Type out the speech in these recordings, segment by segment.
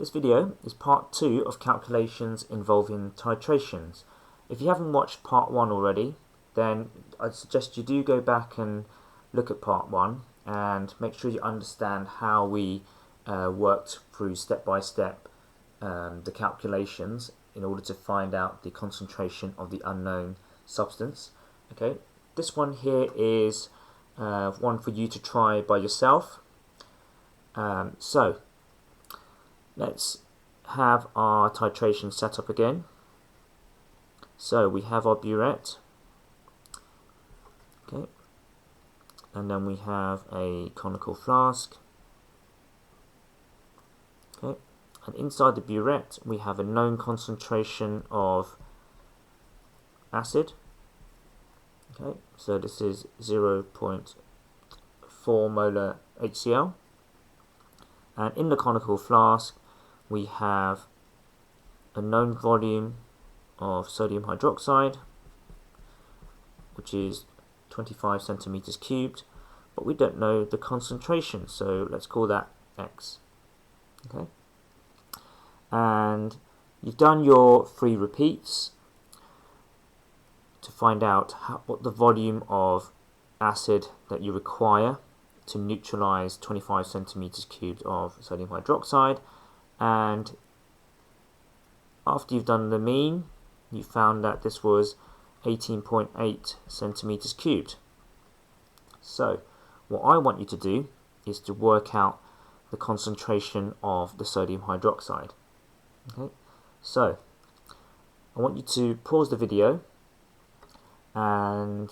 This video is part 2 of calculations involving titrations. If you haven't watched part 1 already, then I'd suggest you do go back and look at part 1 and make sure you understand how we worked through step by step the calculations in order to find out the concentration of the unknown substance. Okay, this one here is one for you to try by yourself. So let's have our titration set up again. So we have our burette, okay, and then we have a conical flask, okay, and inside the burette we have a known concentration of acid, okay, so this is 0.4 molar HCl, and in the conical flask we have a known volume of sodium hydroxide, which is 25 centimeters cubed, but we don't know the concentration, so let's call that X. Okay, and you've done your 3 repeats to find out what the volume of acid that you require to neutralize 25 centimeters cubed of sodium hydroxide. And after you've done the mean, you found that this was 18.8 centimeters cubed. So what I want you to do is to work out the concentration of the sodium hydroxide. Okay, so I want you to pause the video and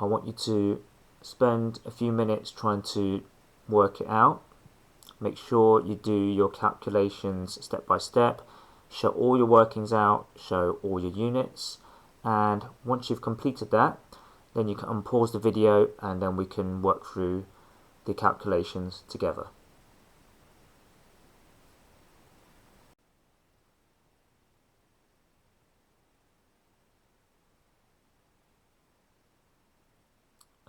I want you to spend a few minutes trying to work it out. Make sure you do your calculations step by step, show all your workings out, show all your units, and once you've completed that, then you can unpause the video and then we can work through the calculations together.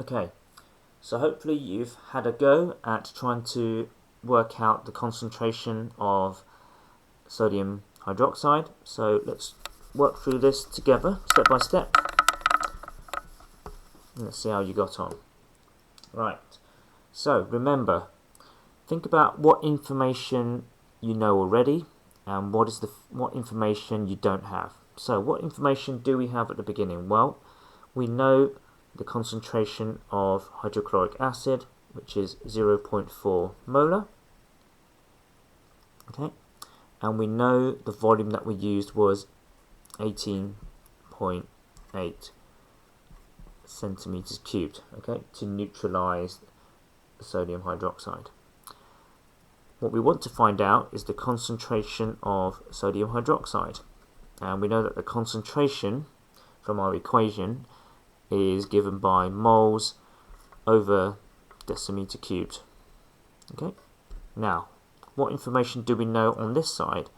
Okay, so hopefully you've had a go at trying to work out the concentration of sodium hydroxide. So let's work through this together step by step. Let's see how you got on. Right, so remember, think about what information you know already and what information you don't have. So what information do we have at the beginning? Well, we know the concentration of hydrochloric acid, which is 0.4 molar, okay, and we know the volume that we used was 18.8 centimeters cubed, okay, to neutralize the sodium hydroxide. What we want to find out is the concentration of sodium hydroxide, and we know that the concentration from our equation is given by moles over decimeter cubed. Okay, now what information do we know on this side?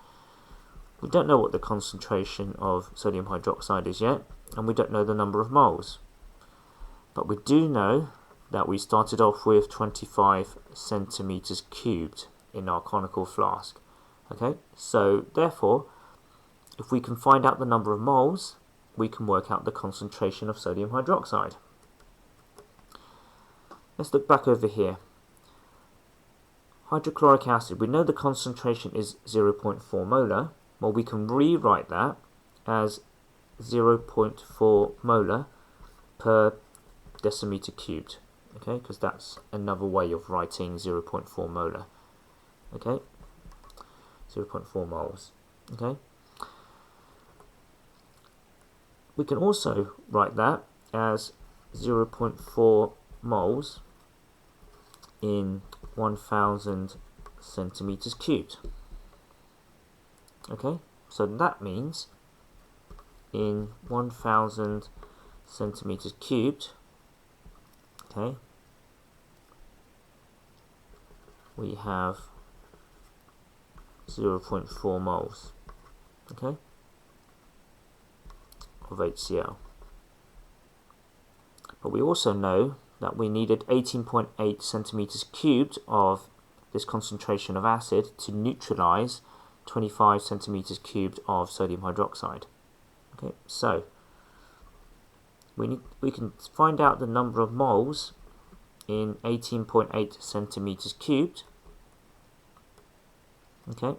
We don't know what the concentration of sodium hydroxide is yet, and we don't know the number of moles, but we do know that we started off with 25 centimeters cubed in our conical flask. Okay, so therefore if we can find out the number of moles, we can work out the concentration of sodium hydroxide. Let's look back over here. Hydrochloric acid, we know the concentration is 0.4 molar. Well, we can rewrite that as 0.4 molar per decimeter cubed, okay, because that's another way of writing 0.4 molar, okay, 0.4 moles, okay. We can also write that as 0.4 moles in 1000 centimeters cubed. Okay, so that means in 1000 centimeters cubed, okay, we have 0.4 moles, okay, of HCl. But we also know that we needed 18.8 centimeters cubed of this concentration of acid to neutralize 25 centimeters cubed of sodium hydroxide. Okay, so we can find out the number of moles in 18.8 centimeters cubed, okay,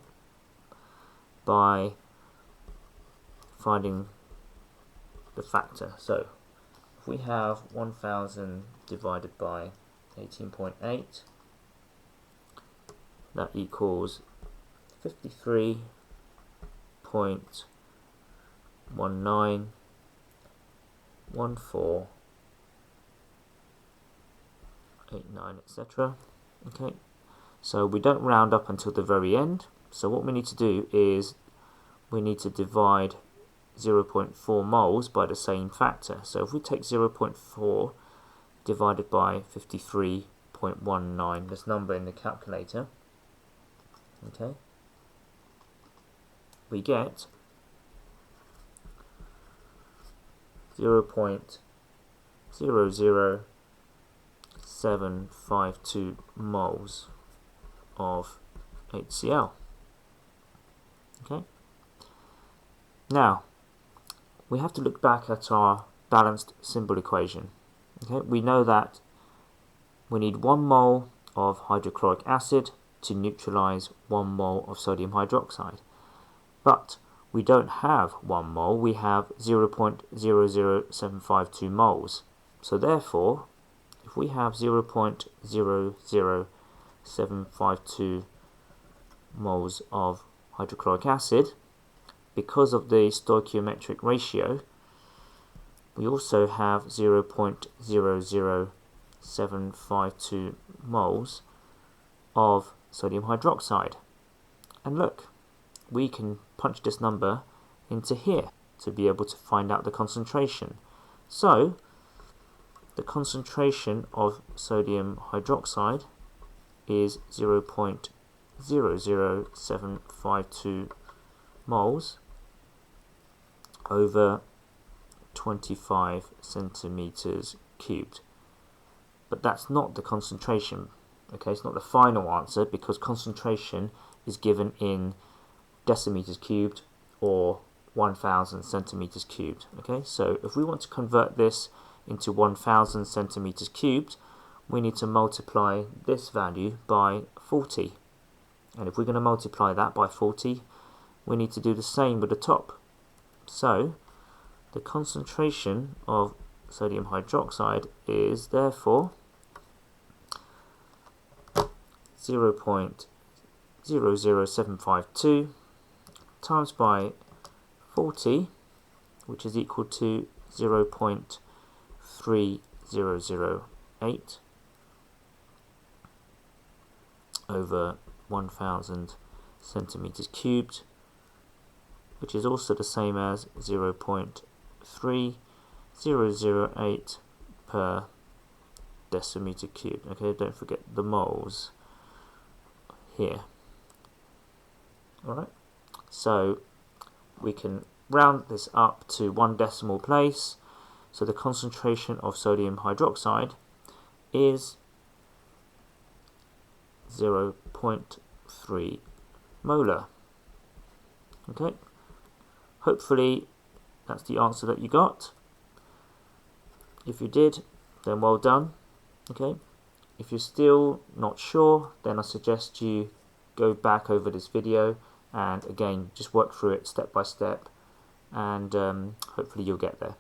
by finding the factor. So if we have 1000 divided by 18.8, that equals 53.191489, etc. Okay, so we don't round up until the very end. So what we need to do is we need to divide 0.4 moles by the same factor. So if we take 0.4 divided by 53.19, this number in the calculator, okay, we get 0.00752 moles of HCl. Okay. Now we have to look back at our balanced symbol equation. Okay, we know that we need 1 mole of hydrochloric acid to neutralize 1 mole of sodium hydroxide. But we don't have 1 mole, we have 0.00752 moles. So therefore, if we have 0.00752 moles of hydrochloric acid, because of the stoichiometric ratio, we also have 0.00752 moles of sodium hydroxide. And look, we can punch this number into here to be able to find out the concentration. So the concentration of sodium hydroxide is 0.00752 moles over 25 centimeters cubed. But that's not the concentration. Okay, it's not the final answer, because concentration is given in decimeters cubed or 1000 centimeters cubed. Okay, so if we want to convert this into 1000 centimeters cubed, we need to multiply this value by 40. And if we're going to multiply that by 40, we need to do the same with the top. So the concentration of sodium hydroxide is therefore 0.00752 times by 40, which is equal to 0.3008 over 1000 centimeters cubed, which is also the same as 0.3008 per decimeter cubed. Okay, don't forget the moles here. Alright, so we can round this up to 1 decimal place. So the concentration of sodium hydroxide is 0.3 molar. Okay, hopefully that's the answer that you got. If you did, then well done. Okay, if you're still not sure, then I suggest you go back over this video and again just work through it step by step, and hopefully you'll get there.